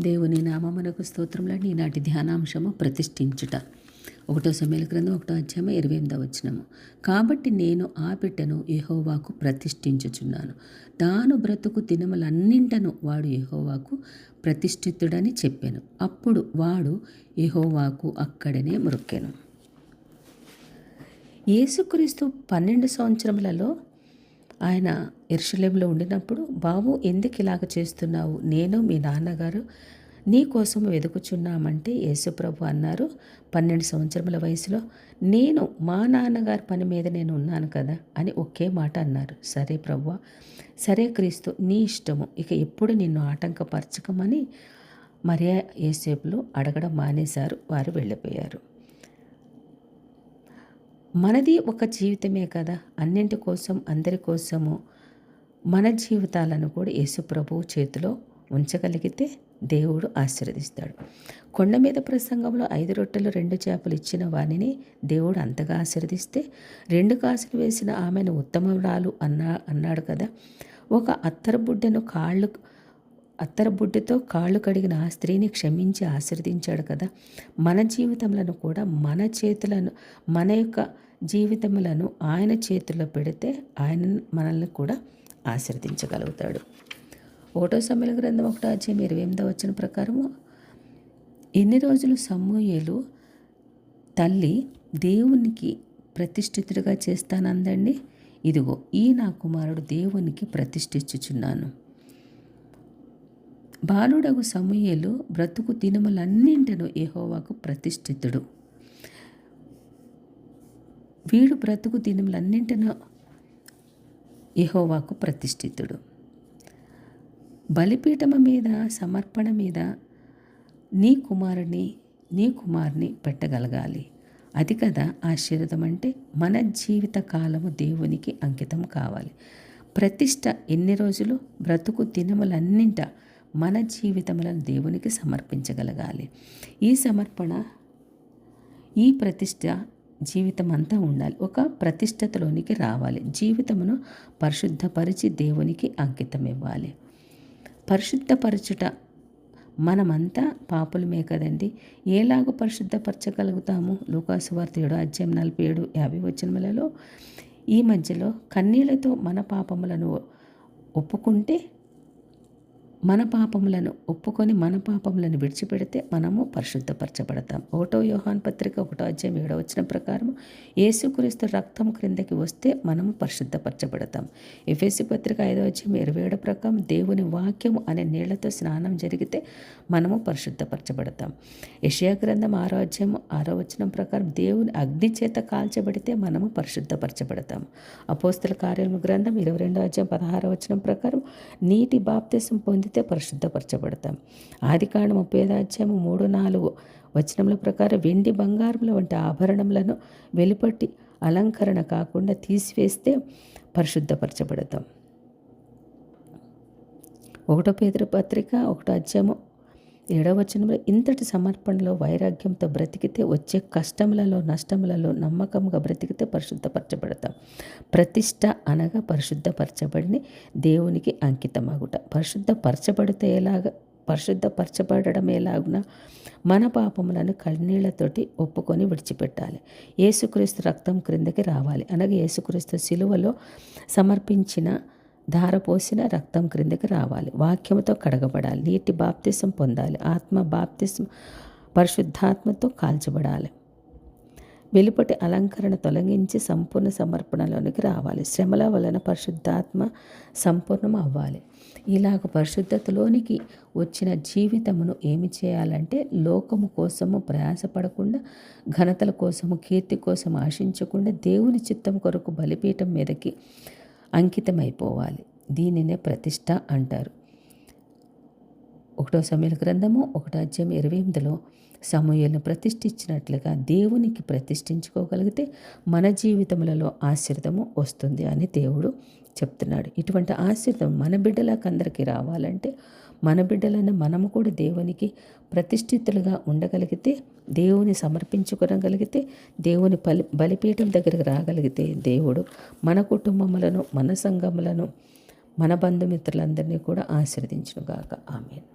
దేవుని నామమునకు స్తోత్రములండి. ఈనాటి ధ్యానాంశము ప్రతిష్ఠించుట. 1 సమూయేలు గ్రంథం 1వ అధ్యాయం 28వ వచనము. కాబట్టి నేను ఆ బిడ్డను యెహోవాకు ప్రతిష్ఠించుచున్నాను, తాను బ్రతుకు దినములన్నింటను వాడు యెహోవాకు ప్రతిష్ఠితుడని చెప్పాను. అప్పుడు వాడు యెహోవాకు అక్కడనే మొక్కెను. యేసుక్రీస్తు 12 సంవత్సరములలో ఆయన యెరూషలేములో ఉండినప్పుడు, బాబు ఎందుకు ఇలాగ చేస్తున్నావు, నేను మీ నాన్నగారు నీ కోసం వెతుకుచున్నామంటే యేసుప్రభు అన్నారు 12 సంవత్సరముల వయసులో, నేను మా నాన్నగారి పని మీద నేను ఉన్నాను కదా అని ఒకే మాట అన్నారు. సరే ప్రభువా, సరే క్రీస్తు, నీ ఇష్టము, ఇక ఎప్పుడు నిన్ను ఆటంకపరచకమని మరియా యోసేపులు అడగడం మానేశారు. వారు వెళ్ళిపోయారు. మనది ఒక జీవితమే కదా, అన్నింటి కోసం అందరి కోసము మన జీవితాలను కూడా యేసుప్రభువు చేతిలో ఉంచగలిగితే దేవుడు ఆశీర్వదిస్తాడు. కొండ మీద ప్రసంగంలో 5 రొట్టెలు 2 చేపలు ఇచ్చిన వానిని దేవుడు అంతగా ఆశీర్వదిస్తే 2 కాసులు వేసిన ఆమెను ఉత్తమరాలు అన్నాడు కదా. ఒక అత్తరబుడ్డతో కాళ్ళు కడిగిన ఆ స్త్రీని క్షమించి ఆశీర్వదించాడు కదా. మన జీవితములను కూడా మన యొక్క జీవితములను ఆయన చేతుల్లో పెడితే ఆయన మనల్ని కూడా ఆశీర్వదించగలుగుతాడు. 1 సమూయేలు గ్రంథం 1వ అధ్యాయం 28వ వచనం ప్రకారము, ఎన్ని రోజులు సమూయేలు తల్లి దేవునికి ప్రతిష్ఠితుడిగా చేస్తానందండి. ఇదిగో ఈ నా కుమారుడు దేవునికి ప్రతిష్ఠించుచున్నాను. బాలుడగు సమూయేలు బ్రతుకు దినములన్నింటను యెహోవాకు ప్రతిష్ఠితుడు. వీడు బ్రతుకు దినములన్నింటను యెహోవాకు ప్రతిష్ఠితుడు. బలిపీఠము మీద సమర్పణ మీద నీ కుమారుని పెట్టగలగాలి. అది కదా ఆశీర్వాదం అంటే. మన జీవిత కాలము దేవునికి అంకితం కావాలి. ప్రతిష్ట ఎన్ని రోజులు, బ్రతుకు దినములన్నింట మన జీవితములను దేవునికి సమర్పించగలగాలి. ఈ సమర్పణ, ఈ ప్రతిష్ట జీవితం అంతా ఉండాలి. ఒక ప్రతిష్టతలోనికి రావాలి. జీవితమును పరిశుద్ధపరిచి దేవునికి అంకితం ఇవ్వాలి. పరిశుద్ధపరచుట, మనమంతా పాపులమే కదండి. ఎలాగో పరిశుద్ధపరచగలుగుతాము? లూకాసు వార్త 7వ అధ్యాయం 47-50 వచనములలో ఈ మధ్యలో కన్నీళ్లతో మన పాపములను ఒప్పుకొని విడిచిపెడితే మనము పరిశుద్ధపరచబడతాం. 1 యోహాను పత్రిక 1వ అధ్యాయం 7వ వచనం ప్రకారము యేసుక్రీస్తు రక్తం క్రిందకి వస్తే మనము పరిశుద్ధపరచబడతాం. ఎఫెసీ పత్రిక 5వ అధ్యాయం 27 ప్రకారం దేవుని వాక్యము అనే నీళ్లతో స్నానం జరిగితే మనము పరిశుద్ధపరచబడతాం. యెషయా గ్రంథం 6వ అధ్యాయం 6వ వచనం ప్రకారం దేవుని అగ్ని చేత కాల్చబడితే మనము పరిశుద్ధపరచబడతాం. అపోస్తల కార్యముల గ్రంథం 22వ అధ్యాయం 16వ వచనం ప్రకారం నీటి బాప్తిసం పొందితే పరిశుద్ధపరచబడతాం. ఆదికాండం 35వ అధ్యాయం 3-4 వచనముల ప్రకారం వెండి బంగారముల వంటి ఆభరణములను వెలుపటి అలంకరణ కాకుండా తీసివేస్తే పరిశుద్ధపరచబడతాం. 1 పేతురు పత్రిక 1వ అధ్యాయం 7వ వచనంలో ఇంతటి సమర్పణలో వైరాగ్యంతో బ్రతికితే వచ్చే కష్టములలో నష్టములలో నమ్మకంగా బ్రతికితే పరిశుద్ధపరచబడతాం. ప్రతిష్ట అనగా పరిశుద్ధపరచబడిని దేవునికి అంకితమగుట. పరిశుద్ధపరచబడడం ఎలాగున మన పాపములను కన్నీళ్లతోటి ఒప్పుకొని విడిచిపెట్టాలి. యేసుక్రీస్తు రక్తం క్రిందకి రావాలి. అనగా యేసుక్రీస్తు శిలువలో సమర్పించిన ధారపోసిన రక్తం క్రిందకి రావాలి. వాక్యముతో కడగబడాలి. నీటి బాప్తిసం పొందాలి. ఆత్మ బాప్తిసం పరిశుద్ధాత్మతో కాల్చబడాలి. వెలుపటి అలంకరణ తొలగించి సంపూర్ణ సమర్పణలోనికి రావాలి. శ్రమల వలన పరిశుద్ధాత్మ సంపూర్ణం అవ్వాలి. ఇలాగ పరిశుద్ధతలోనికి వచ్చిన జీవితమును ఏమి చేయాలంటే, లోకము కోసము ప్రయాసపడకుండా, ఘనతల కోసము కీర్తి కోసం ఆశించకుండా దేవుని చిత్తం కొరకు బలిపీఠం మీదకి అంకితమైపోవాలి. దీనినే ప్రతిష్ట అంటారు. 1 సమూయేలు గ్రంథము 1వ అధ్యాయం 28లో సమూయేలును ప్రతిష్ఠించినట్లుగా దేవునికి ప్రతిష్ఠించుకోగలిగితే మన జీవితములలో ఆశీర్వాదము వస్తుంది అని దేవుడు చెప్తున్నాడు. ఇటువంటి ఆశీర్వాదం మన బిడ్డలకు అందరికీ రావాలంటే, మన బిడ్డలను మనము కూడా దేవునికి ప్రతిష్ఠితులుగా ఉండగలిగితే, దేవుని సమర్పించుకోగలిగితే, దేవుని బలిపీఠం దగ్గరికి రాగలిగితే దేవుడు మన కుటుంబములను, మన సంఘములను, మన బంధుమిత్రులందరినీ కూడా ఆశీర్వదించునుగాక. ఆమేన్.